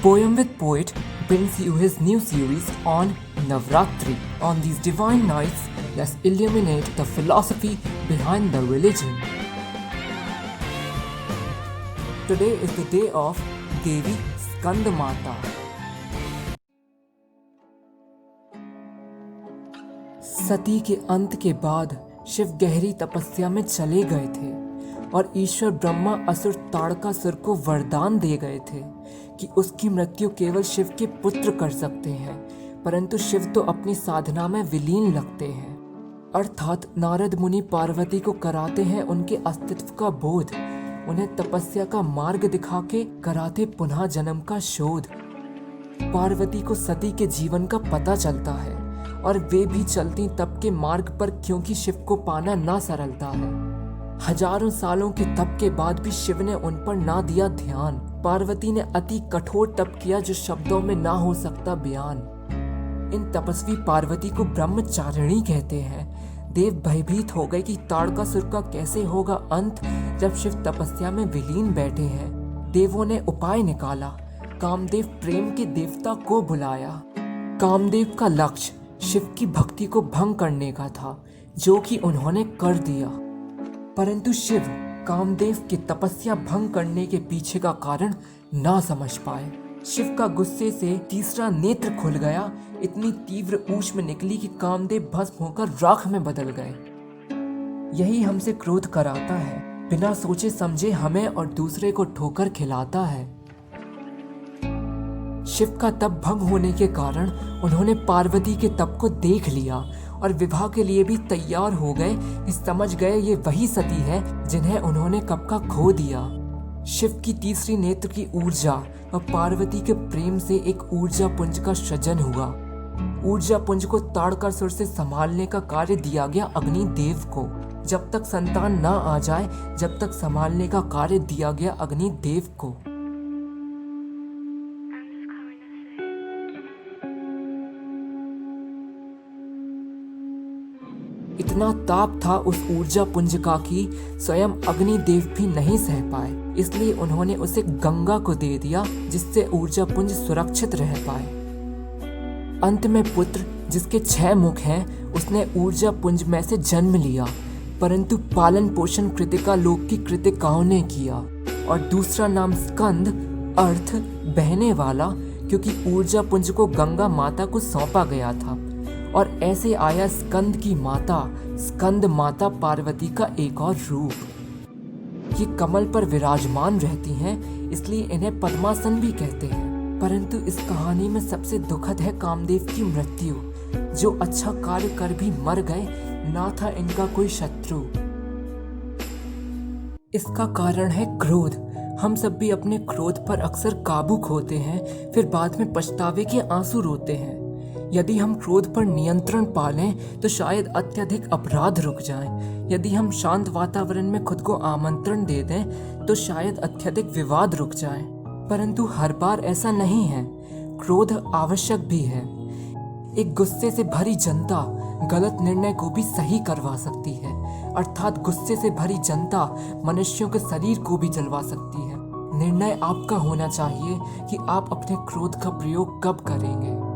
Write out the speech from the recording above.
Poem with Poet brings you his new series on Navratri. On these divine nights, let's illuminate the philosophy behind the religion. Today is the day of Devi Skandamata. सती के अंत के बाद शिव गहरी तपस्या में चले गए थे और ईश्वर ब्रह्मा असुर ताड़कासुर को वरदान दे गए थे कि उसकी मृत्यु केवल शिव के पुत्र कर सकते हैं, परंतु शिव तो अपनी साधना में विलीन लगते हैं। अर्थात नारद मुनि पार्वती को कराते हैं उनके अस्तित्व का बोध, उन्हें तपस्या का मार्ग दिखा के कराते पुनः जन्म का शोध। पार्वती को सती के जीवन का पता चलता है और वे भी चलती तप के मार्ग पर, क्योंकि शिव को पाना ना सरलता है। हजारों सालों के तप के बाद भी शिव ने उन पर ना दिया ध्यान। पार्वती ने अति कठोर तप किया जो शब्दों में ना हो सकता बयान। इन तपस्वी पार्वती को ब्रह्मचारिणी कहते हैं। देव भयभीत हो गए कि ताड़कासुर का कैसे होगा अंत जब शिव तपस्या में विलीन बैठे हैं। देवों ने उपाय निकाला, कामदेव प्रेम के देवता को बुलाया। कामदेव का लक्ष्य शिव की भक्ति को भंग करने का था, जो कि उन्होंने कर दिया। परंतु शिव कामदेव की तपस्या भंग करने के पीछे का कारण ना समझ पाए। शिव का गुस्से से तीसरा नेत्र खुल गया, इतनी तीव्र ऊष्मा निकली कि कामदेव भस्म होकर राख में बदल गए। यही हमसे क्रोध कराता है, बिना सोचे समझे हमें और दूसरे को ठोकर खिलाता है। शिव का तप भंग होने के कारण उन्होंने पार्वती के तप को देख लिया और विवाह के लिए भी तैयार हो गए कि समझ गए ये वही सती है जिन्हें उन्होंने कब का खो दिया। शिव की तीसरी नेत्र की ऊर्जा व पार्वती के प्रेम से एक ऊर्जा पुंज का सृजन हुआ। ऊर्जा पुंज को ताड़कासुर से संभालने का कार्य दिया गया अग्निदेव को। जब तक संतान ना आ जाए, जब तक संभालने का कार्य दिया गया अग्निदेव को। इतना ताप था उस ऊर्जा पुंज का कि स्वयं अग्निदेव भी नहीं सह पाए, इसलिए उन्होंने उसे गंगा को दे दिया, जिससे ऊर्जा पुंज सुरक्षित रह पाए। अंत में पुत्र, जिसके 6 मुख हैं, उसने ऊर्जा पुंज में से जन्म लिया, परंतु पालन पोषण कृतिका लोक की कृतिकाओं ने किया। और दूसरा नाम स्कंद, अर्थ बहने वाला, क्योंकि ऊर्जा पुंज को गंगा माता को सौंपा गया था। और ऐसे आया स्कंद की माता, स्कंद माता पार्वती का एक और रूप। ये कमल पर विराजमान रहती हैं, इसलिए इन्हें पद्मासन भी कहते हैं। परंतु इस कहानी में सबसे दुखद है कामदेव की मृत्यु, जो अच्छा कार्य कर भी मर गए, ना था इनका कोई शत्रु। इसका कारण है क्रोध। हम सब भी अपने क्रोध पर अक्सर काबू खोते हैं, फिर बाद में पछतावे के आंसू रोते हैं। यदि हम क्रोध पर नियंत्रण पालें तो शायद अत्यधिक अपराध रुक जाएं। यदि हम शांत वातावरण में खुद को आमंत्रण दे दें तो शायद अत्यधिक विवाद रुक जाएं। परंतु हर बार ऐसा नहीं है। क्रोध आवश्यक भी है। एक गुस्से से भरी जनता गलत निर्णय को भी सही करवा सकती है, अर्थात गुस्से से भरी जनता मनुष्यों के शरीर को भी जलवा सकती है। निर्णय आपका होना चाहिए कि आप अपने क्रोध का प्रयोग कब करेंगे।